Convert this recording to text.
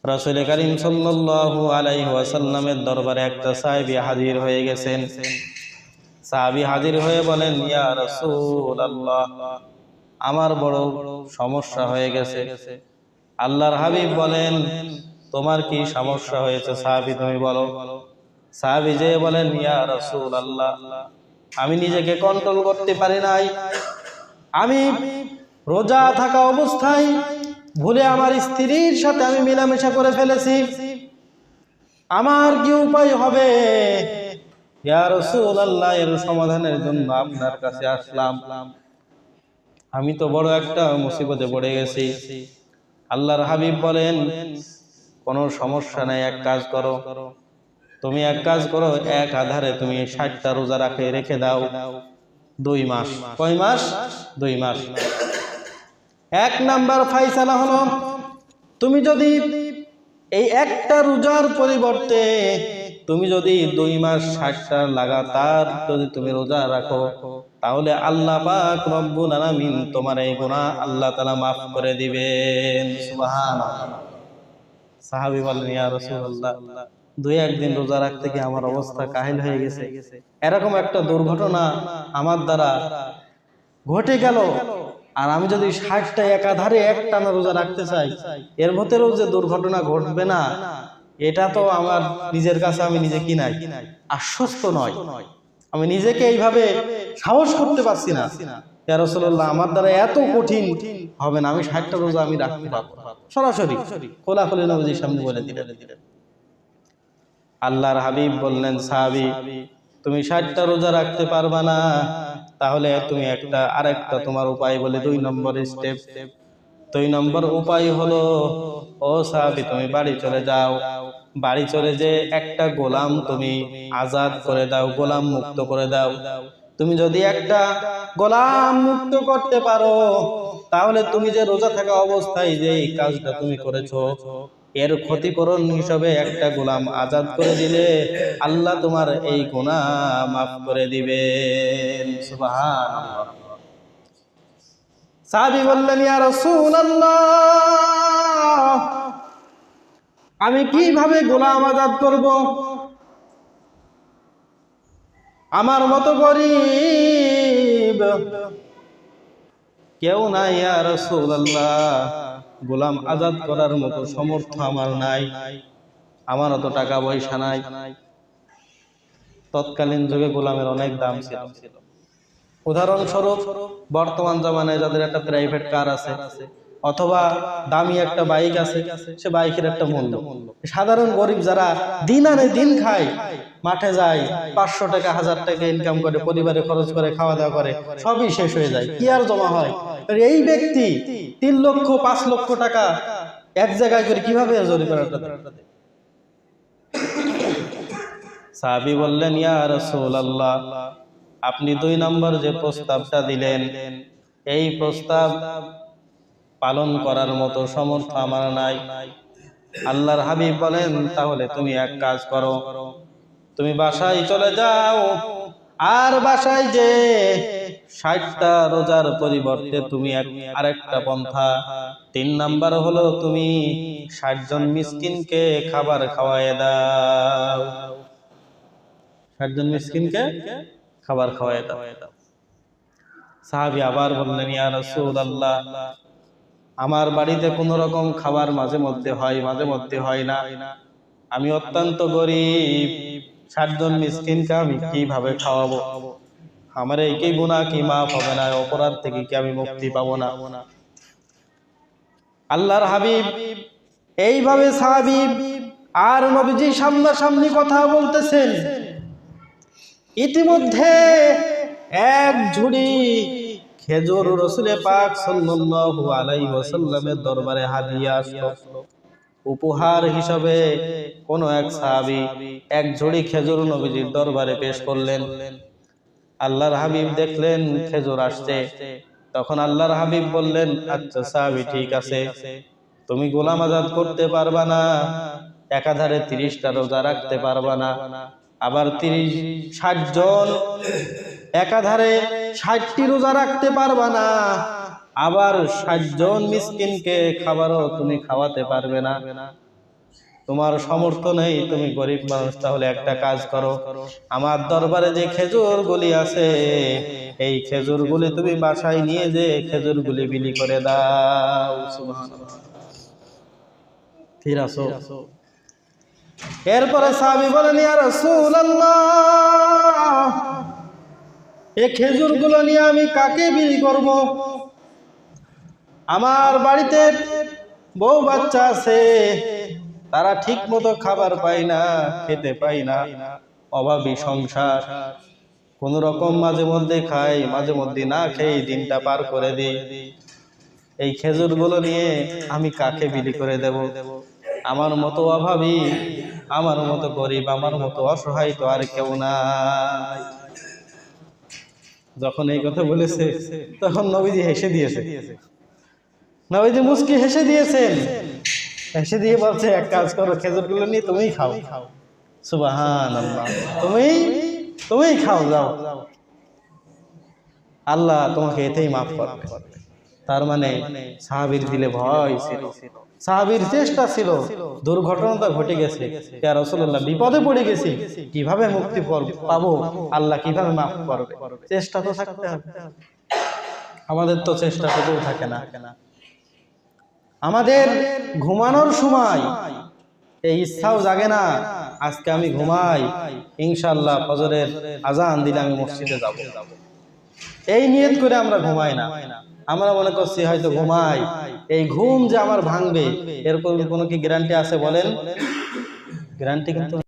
রাসূল করিম সাল্লাল্লাহু আলাইহি ওয়াসাল্লামের দরবারে একটা সাহাবী হাজির হয়ে গেছেন। সাহাবী হাজির হয়ে বলেন, ইয়া রাসূলুল্লাহ, আমার বড় সমস্যা হয়ে গেছে। আল্লাহর হাবিব বলেন, তোমার কি সমস্যা হয়েছে সাহাবী, তুমি বলো। সাহাবী যে বলেন, ইয়া রাসূলুল্লাহ, আমি নিজেকে কন্ট্রোল করতে পারি নাই। আমি রোজা থাকা অবস্থায় ভুলে আমার স্ত্রীর সাথে আমি মেলামেশা করে ফেলেছি। আমার কি উপায় হবে? ইয়া রাসূলুল্লাহ, এর সমাধানের জন্য আপনার কাছে আসলাম। আমি তো বড় একটা মুসিবতে পড়ে গেছি। আল্লাহর হাবিব বলেন, কোনো সমস্যা নাই, এক কাজ করো। তুমি এক কাজ করো, এক আধারে তুমি 60টা রোজা রেখে দাও 2 মাস। কয় মাস? 2 মাস। এক নাম্বার ফায়সালা হলো, তুমি যদি এই একটা রোজার পরিবর্তে তুমি যদি 2 মাস 60টা লাগাতার যদি তুমি রোজা রাখো, তাহলে আল্লাহ পাক রব্বুল আলামিন তোমার এই গুনাহ আল্লাহ তাআলা মাফ করে দিবেন। সুবহানাল্লাহ। সাহাবী বলেন, ইয়া রাসূলুল্লাহ, 2-1 দিন রোজা রাখতে গিয়ে আমার অবস্থা কাহিল হয়ে গেছে। এরকম একটা দুর্ঘটনা আমার দ্বারা ঘটে গেল, আর আমি যদি 60টা একাধারে একটানা রোজা রাখতে চাই, এর ভেতরেও যে দুর্ঘটনা ঘটবে না, এটা তো আমার নিজের কাছে আমি নিজে কি নাই, আশ্বস্ত নয়। আমি নিজেকে এইভাবে সাহস করতে পারছি না। ইয়া রাসূলুল্লাহ, আমার দ্বারা এত কঠিন হবে না, আমি 60টা রোজা আমি রাখতে পারবো। সরাসরি খোলাখুলি নবীজির সামনে বলে দিলেন। আল্লাহর হাবিব বললেন, সাহাবী, তুমি 60টা রোজা রাখতে পারবা না, তাহলে তুমি আরেকটা তোমার উপায় বলে 2 নম্বর স্টেপ। 2 নম্বর উপায় হলো, ও সাহাবী, তুমি বাড়ি চলে যাও। বাড়ি চলে যে একটা গোলাম তুমি আজাদ করে দাও, গোলাম মুক্ত করে দাও। তুমি যদি একটা গোলাম মুক্ত করতে পারো, তাহলে তুমি যে রোজা থাকা অবস্থায় যে এই কাজটা তুমি করেছো, এর ক্ষতিপূরণ হিসাবে একটা গোলাম আজাদ করে দিলে আল্লাহ তোমার এই গুনাহ মাফ করে দিবেন। সুবহানাল্লাহ। সাহাবী বললেন, ইয়া রাসূলুল্লাহ, আমি কিভাবে গোলাম আজাদ করব? আমার মতো গরীব কেউ নাই ইয়া রাসূলুল্লাহ, গোলাম আজাদ করার মতো সামর্থ্য আমার নাই, আমার অত টাকা পয়সা নাই। তৎকালীন যুগে গোলামের অনেক দাম ছিল। উদাহরণস্বরূপ, বর্তমান জামানায় যাদের একটা প্রাইভেট কার আছে অথবা দামি একটা বাইক আছে, সে বাইকের একটা মূল্য। সাধারণ গরিব যারা দিন আনে দিন খায়, মাঠে যায়, 500 টাকা 1000 টাকা ইনকাম করে, পরিবারে খরচ করে, খাওয়া দাওয়া করে, সবই শেষ হয়ে যায়, কি আর জমা হয়? এই ব্যক্তি 3 লক্ষ 5 লক্ষ টাকা এক জায়গায় করে কিভাবে জরিমানাটা দেবে? সাহাবী বললেন, ইয়া রাসূলুল্লাহ, আপনি 2 নম্বর যে প্রস্তাবটা দিলেন, এই প্রস্তাব পালন করার মতো সামর্থ্য আমার নাই। আল্লাহর হাবিব বলেন, তাহলে তুমি এক কাজ করো, তুমি বাসায় চলে যাও, আর বাসায় যে 60টা রোজার পরিবর্তে তুমি আরেকটা পন্থা, 3 নাম্বার হলো, তুমি 60 জন মিসকিনকে খাবার খাওয়ায় দাও। 60 জন মিসকিনকে খাবার খাওয়ায় দাও। সাহাবী আবার বললেন, ইয়া রাসূলুল্লাহ, আমার বাড়িতে কোনো রকম খাবার মাঝে মধ্যে হয়, মাঝে মধ্যে হয় না। আমি অত্যন্ত গরীব, 60 জন মিসকিনকে আমি কিভাবে খাওয়াবো? আমার এই কি গুনাহ কি মাফ হবে না? অপরাধ থেকে কি আমি মুক্তি পাবো না? আল্লাহর হাবিব এইভাবে সাহাবী আর নবীজি সামনাসামনি কথা বলতেছেন। ইতিমধ্যে এক ঝুড়ি খেজুর রাসূল পাক সাল্লাল্লাহু আলাইহি ওয়াসাল্লামের দরবারে হাদিয়া আসলো। উপহার হিসাবে কোন এক সাহাবী এক ঝুড়ি খেজুর নবীজির দরবারে পেশ করলেন। আল্লাহর হাবিব দেখলেন খেজুর আসছে, তখন আল্লাহর হাবিব বললেন, আচ্ছা সাহাবী, ঠিক আছে, তুমি গোলাম আজাদ করতে পারবা না, একাধারে 30টা রোজা রাখতে পারবা না, আবার 60 জন একাধারে 60টি রোজা রাখতে পারবা না, আবার 60 জন মিসকিনকে খাবারও তুমি খাওয়াতে পারবে না। তোমার সামর্থ্য নেই, তুমি গরিব মানুষ, তাহলে একটা কাজ করো, আমার দরবারে যে খেজুরগুলি আছে এই খেজুরগুলি তুমি বাসায় নিয়ে যে খেজুরগুলি বিলি করে দাও। সুবহানাল্লাহ। ঠিক আছে। এরপরে সাহাবী বলেন, ইয়া রাসূলুল্লাহ, এই খেজুরগুলো নিয়ে আমি কাকে বিলি করব? আমার বাড়িতে বউ বাচ্চা আছে, তারা ঠিক মতো খাবার পায় না, খেতে পায় না, অভাবী সংসার, কোন রকম মাঝে মধ্যে খাই, মাঝে মধ্যে না খেয়ে দিনটা পার করে দিই। এই খেজুরগুলো নিয়ে আমি কাকে বিলি করে দেব? আমার মতো অভাবী, আমার মতো গরিব, আমার মতো অসহায় তো আর কেউ নাই। যখন এই কথা বলেছে তখন নবীজি হেসে দিয়েছে। নবীজি মুস্কি হেসে দিয়েছেন, হেসে দিয়ে বলছে, এক কাজ করো, খেজুরগুলো নিয়ে তুমিই খাও। সুবহানাল্লাহ। তুমিই খাও, যাও, আল্লাহ তোমাকে এতেই মাফ করবে। তার মানে সাহাবীর দিলে ভয় ছিল, সাহাবীর চেষ্টা ছিল, দুর্ঘটনাটা ঘটে গেছে, ইয়া রাসূলুল্লাহ বিপদে পড়ে গেছি, কিভাবে মুক্তি পাবো, আল্লাহ কিভাবে মাফ করবে, চেষ্টা তো থাকতে হবে। আমাদের তো চেষ্টা টুকুও থাকে না। আমাদের ঘুমানোর সময় এই ইচ্ছাও জাগে না, আজকে আমি ঘুমাই, ইনশাআল্লাহ ফজরের আজান দিলে আমি মসজিদে যাব, এই নিয়ত করে আমরা ঘুমাই না। আমরা মনে করছি হয়তো ঘুমাই, এই ঘুম যে আমার ভাঙবে এরকম কোনো কি গ্যারান্টি আছে বলেন? গ্যারান্টি কিন্তু